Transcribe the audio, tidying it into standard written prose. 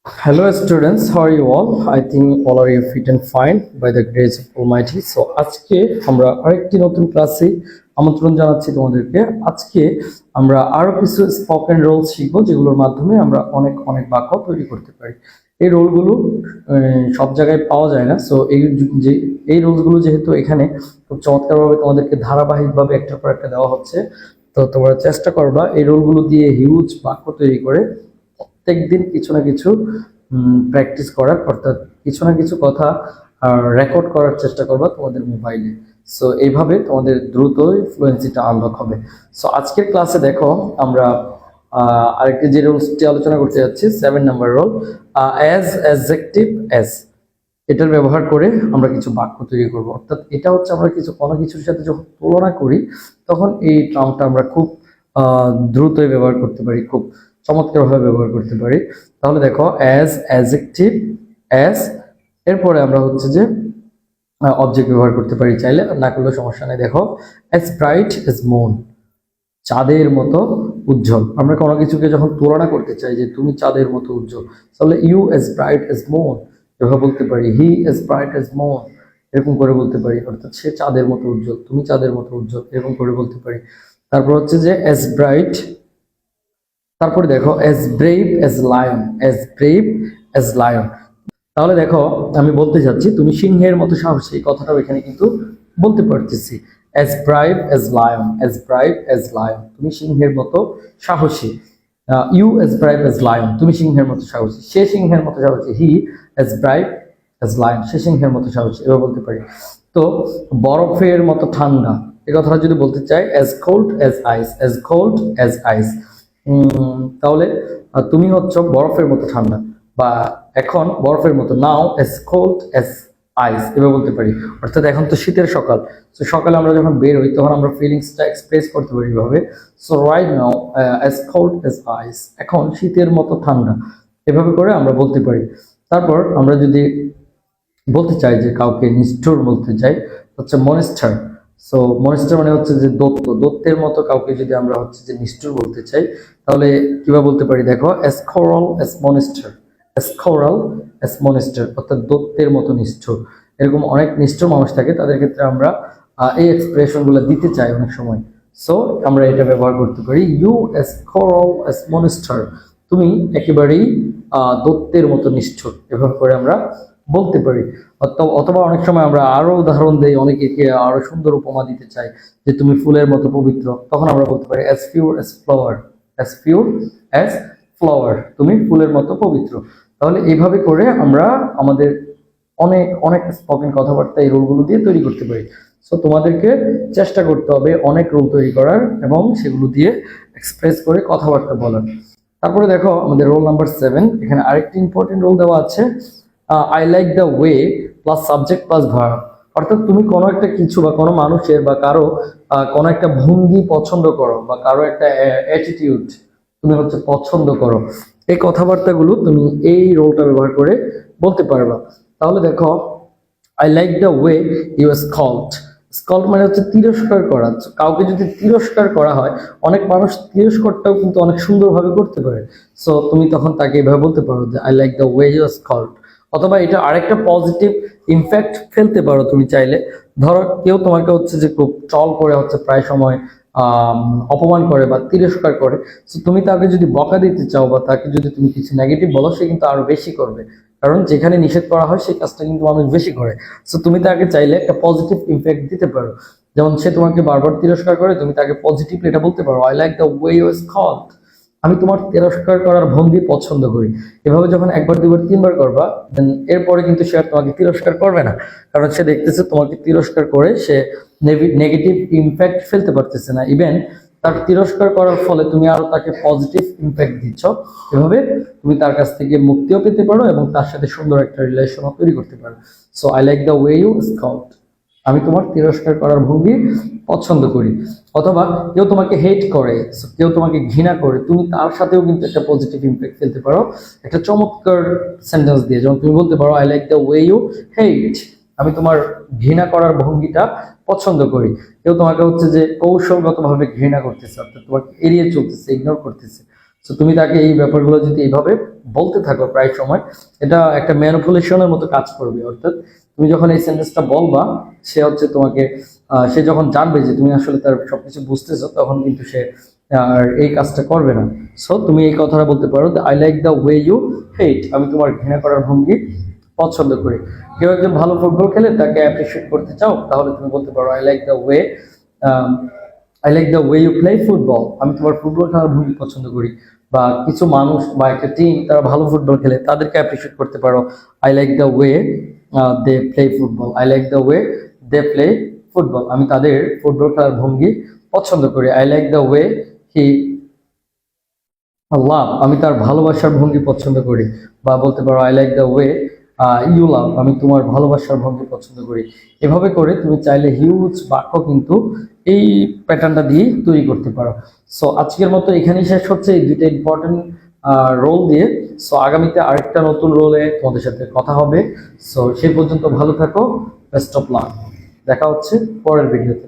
Hello students, how are you all? I think all are you fit and fine by the grace of Almighty. So আজকে আমরা আরেকটি নতুন ক্লাসে আমন্ত্রণ জানাচ্ছি তোমাদেরকে। আজকে আমরা আরো কিছু স্পোকেন রোলস শিখবো যেগুলোর মাধ্যমে আমরা অনেক অনেক বাক্য তৈরি করতে পারি। এই রোলগুলো সব জায়গায় পাওয়া যায় না। সো এই রোলগুলো যেহেতু এখানে খুব চমৎকারভাবে তোমাদেরকে ধারাবাহিকভাবে একটার পর একটা দেওয়া হচ্ছে, তো তোমরা চেষ্টা করবা এই রোলগুলো দিয়ে হিউজ বাক্য তৈরি করে প্রত্যেকদিন কিছু না কিছু প্র্যাকটিস করার, অর্থাৎ কিছু না কিছু কথা রেকর্ড করার চেষ্টা করবা তোমাদের মোবাইলে। সো এইভাবে তোমাদের দ্রুতই ফ্লুয়েন্সিটা আনলক হবে। সো আজকের ক্লাসে দেখো আমরা আরেকটি যে রুলসটি আলোচনা করতে যাচ্ছি, 7 number roll, as, adjective, as, এটার ব্যবহার করে আমরা কিছু বাক্য তৈরি করব। অর্থাৎ এটা হচ্ছে আমরা কোনো কিছুর সাথে যখন তুলনা করি তখন এই টার্মটা আমরা খুব দ্রুতই ব্যবহার করতে পারি, খুব চমৎকারভাবে ব্যবহার করতে পারি। তাহলে দেখো অ্যাজ, অ্যাডজেক্টিভ, অ্যাজ, এরপরে আমরা হচ্ছে যে অবজেক্ট ব্যবহার করতে পারি, চাইলে না করলেও সমস্যা নেই। দেখো অ্যাজ ব্রাইট অ্যাজ মুন, চাঁদের মতো উজ্জ্বল। আমরা কোনো কিছুকে যখন তুলনা করতে চাই যে তুমি চাঁদের মতো উজ্জ্বল, তাহলে you as bright as moon এভাবে বলতে পারি, he as bright as moon এরকম করে বলতে পারি, অর্থাৎ সে চাঁদের মতো উজ্জ্বল, তুমি চাঁদের মতো উজ্জ্বল এরকম করে বলতে পারি। তারপর হচ্ছে যে অ্যাজ ব্রাইট, তারপরে দেখো as brave as lion, as brave as lion. তাহলে দেখো আমি বলতে চাচ্ছি তুমি সিংহের মতো সাহসী, এই কথাটাও এখানে কিন্তু বলতে পারতেছি। As brave as lion, as brave as lion, তুমি সিংহের মতো সাহসী। You as brave as lion, তুমি সিংহের মতো সাহসী, সে সিংহের মতো সাহসী। He as brave as lion, সে সিংহের মতো সাহসী এভাবে বলতে পারি। তো বরফের মতো ঠান্ডা, এই কথাটা যদি বলতে চাই, as cold as ice, as cold as ice. তাহলে তুমি হচ্ছে বরফের মতো ঠান্ডা, বা এখন বরফের মতো, নাও অ্যাজ কোল্ড অ্যাজ আইস এভাবে বলতে পারি। অর্থাৎ এখন তো শীতের সকাল, তো সকালে আমরা যখন বের হই তখন আমরা ফিলিংসটা এক্সপ্রেস করতে পারি এভাবে। So right now as cold as ice, এখন শীতের মতো ঠান্ডা এভাবে করে আমরা বলতে পারি। তারপর আমরা যদি বলতে চাই যে কাউকে নিষ্ঠুর বলতে চাই, হচ্ছে মনিস্টার। সো মনিস্টার মানে হচ্ছে যে দত্ত, দত্তের মতো কাউকে যদি আমরা হচ্ছে যে নিষ্ঠুর বলতে চাই তাহলে কিভাবে বলতে পারি, দেখো as cruel as মনিস্টার, as cruel as মনিস্টার, অর্থাৎ দত্তের মতো নিষ্ঠুর। এরকম অনেক নিষ্ঠুর মানুষ থাকে, তাদের ক্ষেত্রে আমরা এই এক্সপ্রেশনগুলো দিতে চাই অনেক সময়। সো আমরা এটা ব্যবহার করতে পারি, you as cruel as monster, তুমি একেবারেই দত্তের মতো নিষ্ঠুর এভাবে করে আমরা বলতে পারি। অথবা অনেক সময় আমরা আরো উদাহরণ দেই, অনেকে আরো সুন্দর উপমা দিতে চাই যে তুমি ফুলের মতো পবিত্র, তখন আমরা বলতে পারি as pure as flower, as pure as flower, তুমি ফুলের মতো পবিত্র। তাহলে এইভাবে করে আমরা আমাদের অনেক অনেক স্পোকেন কথাবার্তা এই রোলগুলো দিয়ে তৈরি করতে পারি। সো তোমাদেরকে চেষ্টা করতে হবে অনেক রোল তৈরি করার এবং সেগুলো দিয়ে এক্সপ্রেস করে কথাবার্তা বলার। তারপরে দেখো আমাদের রোল নাম্বার 7, এখানে আরেকটি ইম্পর্টেন্ট রোল দেওয়া আছে, I like the way plus subject plus verb. অর্থাৎ তুমি কোনো একটা কিছু বা কোনো মানুষের বা কারো কোনো একটা ভঙ্গি পছন্দ করো, বা কারো একটা অ্যাটিটিউড তুমি হচ্ছে পছন্দ করো, এই কথাবার্তাগুলো তুমি এই রোলটা ব্যবহার করে বলতে পারবা। তাহলে দেখো I like the way you scold, scold মানে হচ্ছে তিরস্কার করা। কাউকে যদি তিরস্কার করা হয়, অনেক মানুষ তিরস্কারটাও কিন্তু অনেক সুন্দরভাবে করতে পারে। সো তুমি তখন তাকে এভাবে বলতে পারো যে I like the way you scold. অথবা এটা আরেকটা পজিটিভ ইমপ্যাক্ট ফেলতে পারো তুমি চাইলে। ধরো কেউ তোমাকে হচ্ছে যে খুব ট্রল করে, হচ্ছে প্রায় সময় অপমান করে বা তিরস্কার করে, তো তুমি তাকে যদি বকা দিতে চাও বা তাকে যদি তুমি কিছু নেগেটিভ বলো, সে কিন্তু আরো বেশি করবে, কারণ যেখানে নিষেধ করা হয় সেই কাজটা কিন্তু মানুষ বেশি করে। সো তুমি তাকে চাইলে একটা পজিটিভ ইমপ্যাক্ট দিতে পারো। যেমন সে তোমাকে বারবার তিরস্কার করে, তুমি তাকে পজিটিভলি এটা বলতে পারো, I like the way you scold, আমি তোমার তিরস্কার করার ভঙ্গি পছন্দ করি। এভাবে যখন একবার দুবার তিনবার করবা, দেন এরপরে কিন্তু সে আর তোমাকে তিরস্কার করবে না, কারণ সে দেখতেছে তোমাকে তিরস্কার করে সে নেগেটিভ ইমপ্যাক্ট ফেলতে পারতেছে না। ইভেন তার তিরস্কার করার ফলে তুমি আরো তাকে পজিটিভ ইমপ্যাক্ট দিচ্ছ। এভাবে তুমি তার কাছ থেকে মুক্তিও পেতে পারো এবং তার সাথে সুন্দর একটা রিলেশনও তৈরি করতে পারো। So I like the way you scout, আমি তোমার তিরস্কার করার ভঙ্গি পছন্দ করি। অথবা কেউ তোমাকে হেট করে, কেউ তোমাকে ঘৃণা করে, তুমি তার সাথেও কিন্তু একটা পজিটিভ ইমপ্যাক্ট ফেলতে পারো একটা চমৎকার সেন্টেন্স দিয়ে। যেমন তুমি বলতে পারো I like the way you hate, আমি তোমার ঘৃণা করার ভঙ্গিটা পছন্দ করি। কেউ তোমাকে হচ্ছে যে কৌশলগতভাবে ঘৃণা করতেছে, অর্থাৎ তোমাকে এড়িয়ে চলতেছে, ইগনোর করতেছে, সো তুমি তাকে এই ব্যাপারগুলো যদি এইভাবে বলতে থাকো প্রায় সময়, এটা একটা ম্যানিপুলেশনের মতো কাজ করবে। অর্থাৎ তুমি যখন এই সেন্টেন্সটা বলবা, সে হচ্ছে তোমাকে সে যখন জানবে যে তুমি আসলে তার সবকিছু বুঝতেছো, তখন কিন্তু সে আর এই কাজটা করবে না। সো তুমি এই কথাটা বলতে পারো, I like the way you hate, আমি তোমার ঘৃণা করার ভঙ্গি পছন্দ করি। কেউ একজন ভালো ফুটবল খেলে তাকে অ্যাপ্রিসিয়েট করতে চাও, তাহলে তুমি বলতে পারো I like the way you play football, আমি তোমার ফুটবল খেলার ভঙ্গি পছন্দ করি। বা কিছু মানুষ বা একটা টিম তারা ভালো ফুটবল খেলে, তাদেরকে অ্যাপ্রিসিয়েট করতে পারো, I like the way they play football, I like the way they play football, আমি তাদের ফুটবল খেলার ভঙ্গি পছন্দ করি। I like the way he love, আমি তার ভালোবাসার ভঙ্গি পছন্দ করি। বা বলতে পারো I like the way you love, আমি তোমার ভালোবাসার ভঙ্গি পছন্দ করি। এভাবে করে তুমি চাইলে হিউজ বাক্য কিন্তু এই প্যাটার্নটা দিয়ে তৈরি করতে পারো। সো আজকের মতো এখানেই শেষ হচ্ছে এই দুইটা ইম্পর্টেন্ট রোল দিয়ে। সো আগামীতে আরেকটা নতুন রোলে তোমাদের সাথে কথা হবে। সো সেই পর্যন্ত ভালো থাকো, বেস্ট অফ লাক, দেখা হচ্ছে পরের ভিডিওতে।